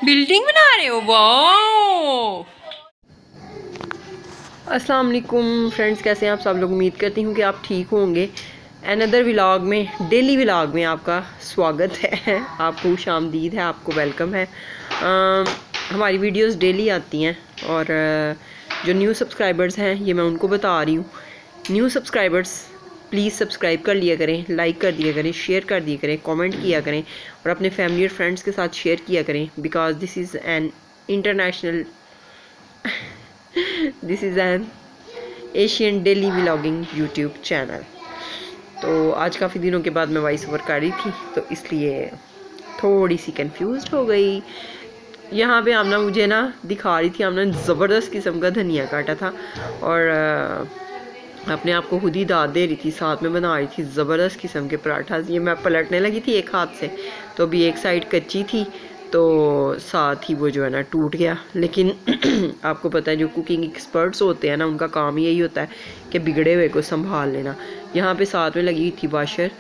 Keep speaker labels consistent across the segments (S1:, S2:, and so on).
S1: Building बना रहे हो? वाओ! अस्सलाम वालेकुम फ्रेंड्स, कैसे हैं आप सब लोग? उम्मीद करती हूँ कि आप ठीक होंगे। अनदर व्लॉग में, डेली व्लॉग में आपका स्वागत है, आपको खुशामदीद है, आपको वेलकम है। हमारी वीडियोस डेली आती हैं और जो न्यू सब्सक्राइबर्स हैं ये मैं उनको बता रही हूँ। न्यू सब्सक्राइबर्स प्लीज़ सब्सक्राइब कर लिया करें, लाइक कर दिया करें, शेयर कर दिया करें, कमेंट किया करें और अपने फैमिली और फ्रेंड्स के साथ शेयर किया करें। Because this is an Asian daily vlogging YouTube channel. तो आज काफ़ी दिनों के बाद मैं वॉइस ओवर कर रही थी, तो इसलिए थोड़ी सी कंफ्यूज हो गई। यहाँ पे आमना मुझे ना दिखा रही थी, आमना ज़बरदस्त किस्म का धनिया काटा था और अपने आप को खुद ही दाद दे रही थी, साथ में बना रही थी ज़बरदस्त किस्म के पराठा। ये मैं पलटने लगी थी एक हाथ से, तो अभी एक साइड कच्ची थी तो साथ ही वो जो है ना टूट गया। लेकिन आपको पता है जो कुकिंग एक्सपर्ट्स होते हैं ना, उनका काम यही होता है कि बिगड़े हुए को संभाल लेना। यहाँ पे साथ में लगी थी वाशर,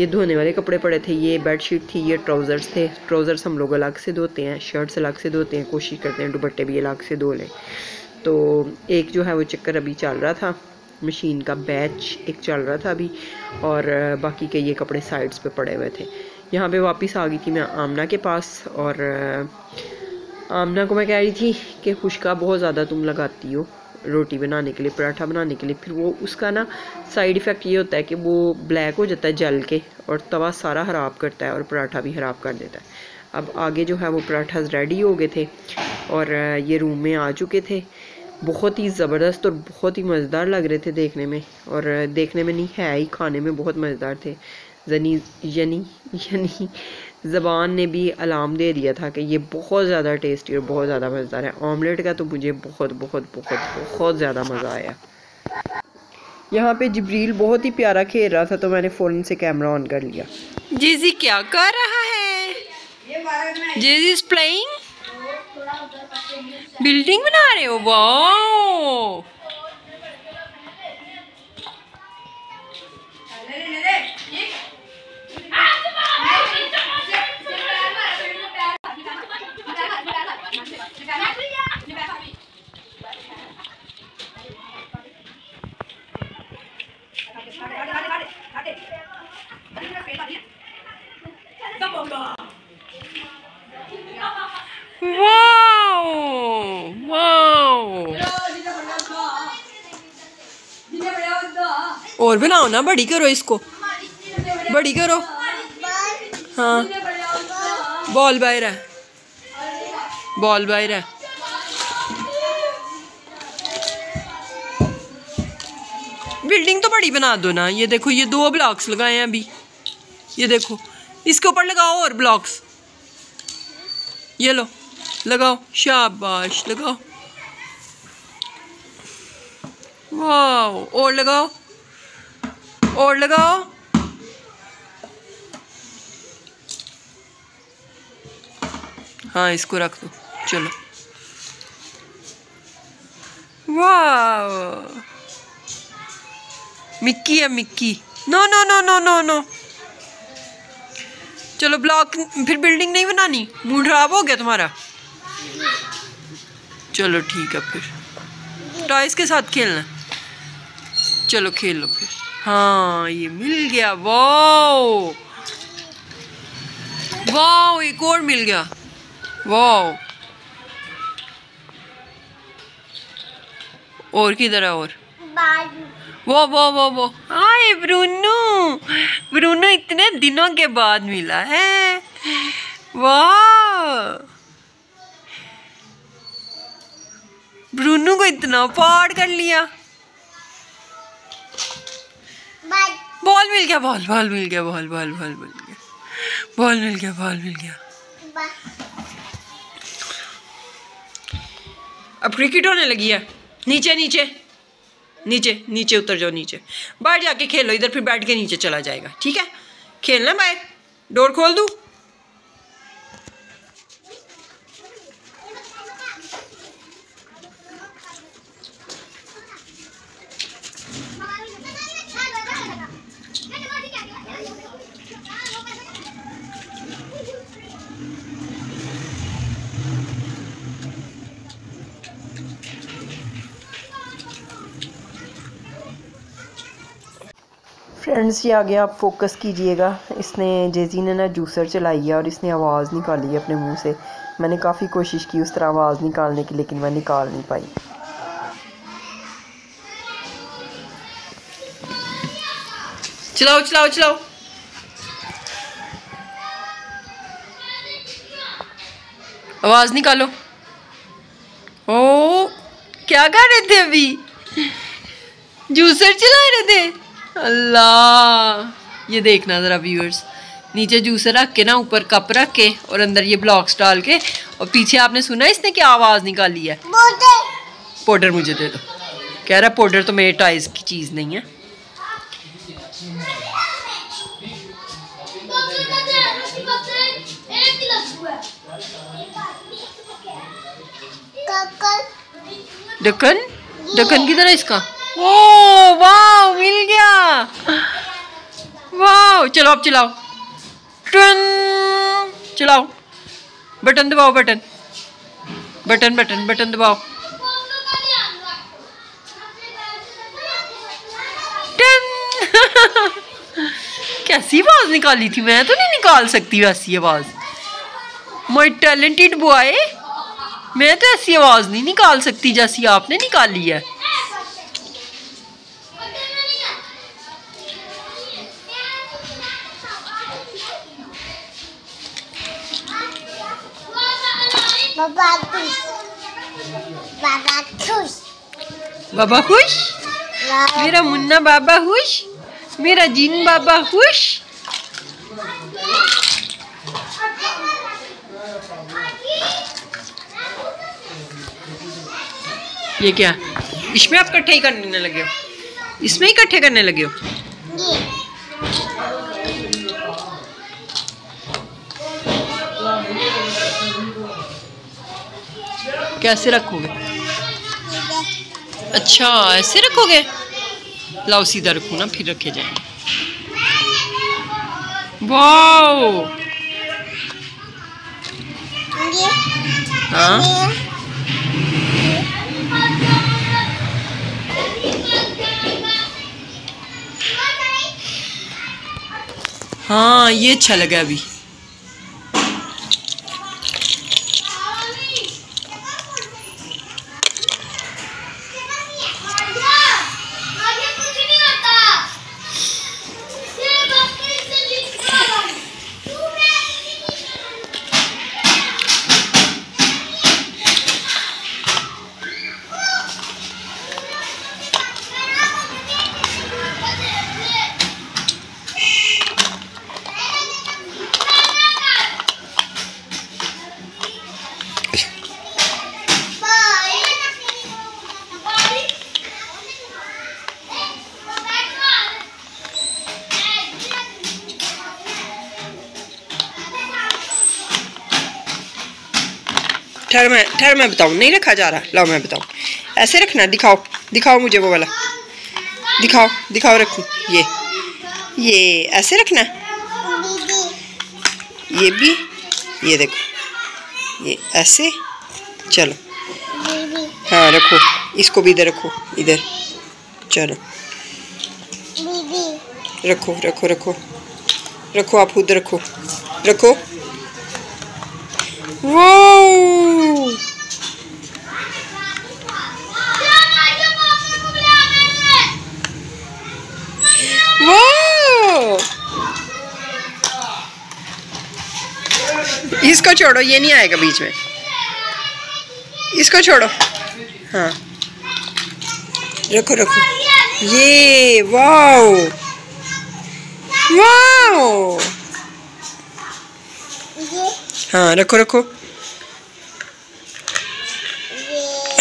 S1: ये धोने वाले कपड़े पड़े थे, ये बेडशीट थी, ये ट्राउज़र्स थे। ट्राउज़र्स हम लोग अलग से धोते हैं, शर्ट्स अलग से धोते हैं, कोशिश करते हैं दुपट्टे भी अलग से धो लें। तो एक जो है वो चक्कर अभी चल रहा था, मशीन का बैच एक चल रहा था अभी, और बाकी के ये कपड़े साइड्स पे पड़े हुए थे। यहाँ पे वापस आ गई थी मैं आमना के पास और आमना को मैं कह रही थी कि खुशका बहुत ज़्यादा तुम लगाती हो रोटी बनाने के लिए, पराठा बनाने के लिए। फिर वो उसका ना साइड इफ़ेक्ट ये होता है कि वो ब्लैक हो जाता है जल के और तवा सारा ख़राब करता है और पराठा भी ख़राब कर देता है। अब आगे जो है वो पराठा रेडी हो गए थे और ये रूम में आ चुके थे। बहुत ही ज़बरदस्त और बहुत ही मज़ेदार लग रहे थे देखने में, और देखने में नहीं है ही, खाने में बहुत मज़ेदार थे। यानी ज़बान ने भी अलार्म दे दिया था कि ये बहुत ज़्यादा टेस्टी और बहुत ज़्यादा मज़ेदार है। ऑमलेट का तो मुझे बहुत बहुत बहुत बहुत ज़्यादा मज़ा आया। यहाँ पे जिब्रील बहुत ही प्यारा खेल रहा था तो मैंने फ़ौरन से कैमरा ऑन कर लिया। जीजी क्या कर रहा है? जीजी इज प्लेइंग, बिल्डिंग बना रहे हो? वाओ! और बनाओ ना, बड़ी करो इसको, बड़ी करो। हाँ, बॉल बाहर है, बॉल बाहर है। बिल्डिंग तो बड़ी बना दो ना। ये देखो, ये 2 ब्लॉक्स लगाए हैं अभी, ये देखो, इसके ऊपर लगाओ और ब्लॉक्स, ये लो लगाओ, शाबाश लगाओ। वाह, और लगाओ, और लगाओ। हाँ, इसको रख दो, चलो। वाह, मिक्की है, Mickey. No no no no no no, चलो ब्लॉक। फिर बिल्डिंग नहीं बनानी, मूड खराब हो गया तुम्हारा? चलो ठीक है, फिर टॉयज के साथ खेलना, चलो खेल लो फिर। हाँ, ये मिल गया। वाओ वाओ, एक और मिल गया। वाओ, और किधर है? और वो हाय ब्रूनो, ब्रूनो इतने दिनों के बाद मिला है। वाह, ब्रूनो को इतना पार कर लिया। बॉल मिल गया, बॉल मिल गया, बॉल मिल गया, बॉल मिल गया। अब क्रिकेट होने लगी है। नीचे नीचे नीचे नीचे उतर जाओ, नीचे बाहर जाके खेलो, इधर फिर बैठ के नीचे चला जाएगा। ठीक है, खेलना बाहर, डोर खोल दूँ? फ्रेंड्स ये आगे आप फोकस कीजिएगा। इसने जेजी ने ना जूसर चलाई है और इसने आवाज़ निकाली है अपने मुंह से। मैंने काफ़ी कोशिश की उस तरह आवाज़ निकालने की, लेकिन मैं निकाल नहीं पाई।
S2: चलाओ चलाओ चलाओ। आवाज निकालो। ओ क्या कर रहे थे अभी? जूसर चला रहे थे। अल्लाह, ये देखना जरा व्यूअर्स, नीचे जूसर रख के ना, ऊपर कप रख के और अंदर ये ब्लॉक्स डाल के, और पीछे आपने सुना इसने क्या आवाज निकाली है? पाउडर मुझे दे दो। कह रहा पाउडर तो मेरे टॉयज की चीज नहीं है। ढक्कन, ढक्कन किधर है इसका? ओ वाह, मिल गया। वाह, चलो अब चलाओ। टन, चलाओ। बटन दबाओ, बटन बटन बटन बटन दबाओ। टन। कैसी आवाज निकाली थी? मैं तो नहीं निकाल सकती वैसी आवाज। माय टैलेंटेड बॉय, मैं तो ऐसी आवाज नहीं निकाल सकती जैसी आपने निकाली है।
S3: बाबा खुश, बाबा खुश,
S2: बाबा खुश, मेरा मुन्ना बाबा खुश, मेरा जिन बाबा खुश। ये क्या? इसमें आप इकट्ठे ही करने लगे हो? इसमें ही इकट्ठे करने लगे हो? कैसे रखोगे? अच्छा ऐसे रखोगे? लाओ सीधा रखो ना, फिर रखे जाएंगे। वाओ, हाँ हाँ, ये अच्छा लगा अभी। ठहर मैं बताऊँ, नहीं रखा जा रहा। लाओ मैं बताऊँ, ऐसे रखना। दिखाओ दिखाओ मुझे वो वाला, दिखाओ दिखाओ। रखूँ ये ऐसे रखना। ये भी, ये देखो, ये ऐसे। चलो हाँ रखो, इसको भी इधर रखो, इधर। चलो रखो रखो रखो रखो, आप खुद रखो रखो। वाओ, वाओ, इसको छोड़ो, ये नहीं आएगा बीच में। इसको छोड़ो, हाँ रखो रखो। ये वाओ वाओ, हाँ रखो रखो।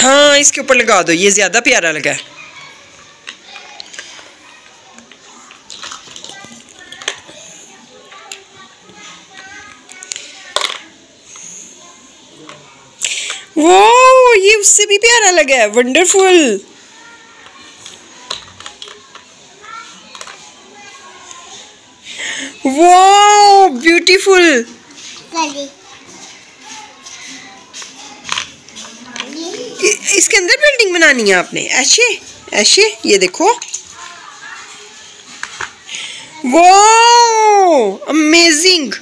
S2: हाँ इसके ऊपर लगा दो, ये ज्यादा प्यारा लगा है। वाओ, ये उससे भी प्यारा लगा है। वंडरफुल। Wow beautiful. इसके अंदर बिल्डिंग बनानी है आपने? ऐसे ऐसे, ये देखो।
S1: Wow amazing.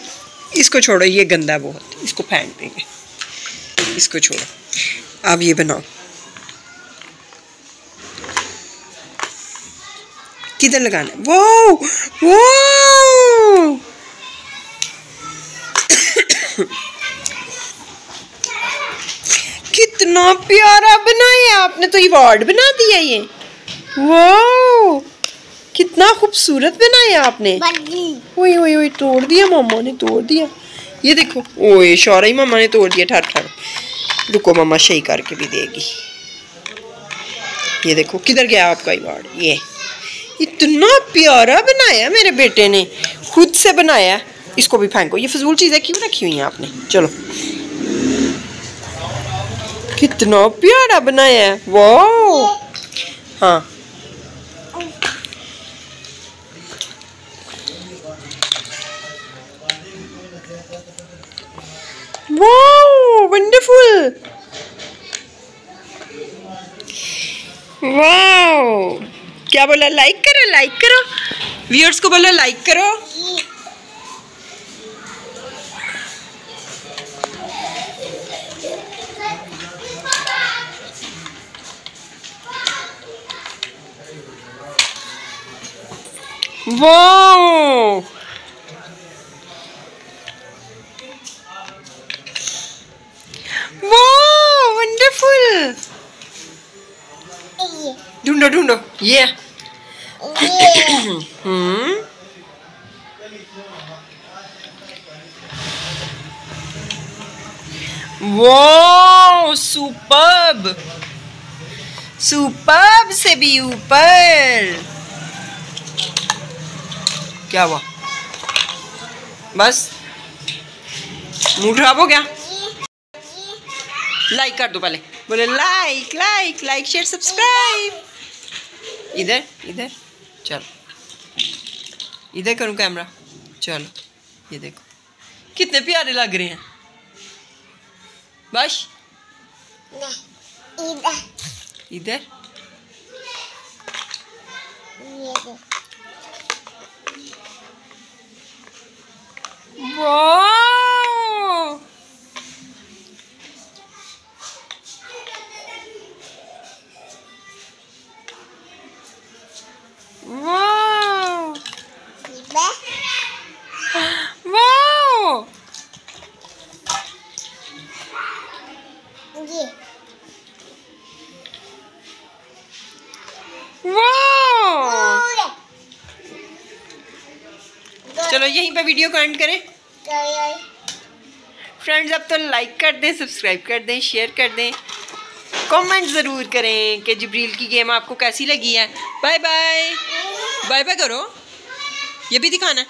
S1: इसको छोड़ो, ये गंदा है बहुत, इसको फेंक देंगे, इसको छोड़ो। अब ये बनाओ, किधर लगाना है? वाओ वाओ कितना प्यारा बनाया आपने, तो अवार्ड बना दिया ये। वाओ कितना खूबसूरत बनाया आपने। ओए ओए ओए तोड़ दिया, मामा ने तोड़ दिया। ये देखो, ओए शौरई मामा ने तोड़ दिया। ठहर ठहर, रुको मामा सही करके भी देगी। ये देखो किधर गया आपका अवार्ड। ये इतना प्यारा बनाया मेरे बेटे ने, खुद से बनाया। इसको भी फेंको, ये फजूल चीजें क्यों रखी हुई हैं आपने। चलो, कितना प्यारा बनाया है। वाओ हाँ वाओ वंडरफुल। वाओ क्या बोला? लाइक करो, लाइक करो, व्यूअर्स को बोलो लाइक करो। Wow wow wonderful. ढूंढो ढूंढो, ये वाओ सुपर्ब, सुपर्ब से भी ऊपर। क्या हुआ? बस मूड खराब हो गया। लाइक कर दो पहले, बोले like like like share subscribe. इधर इधर, चलो इधर करूँ कैमरा। चलो ये देखो कितने प्यारे लग रहे हैं। बस इधर इधर, वाह वाह वाह वाह। चलो यहीं पे वीडियो को एंड करें फ्रेंड्स। अब तो लाइक कर दें, सब्सक्राइब कर दें, शेयर कर दें, कमेंट ज़रूर करें कि जिब्रील की गेम आपको कैसी लगी है। बाय बाय, बाय बाय करो, ये भी दिखाना है।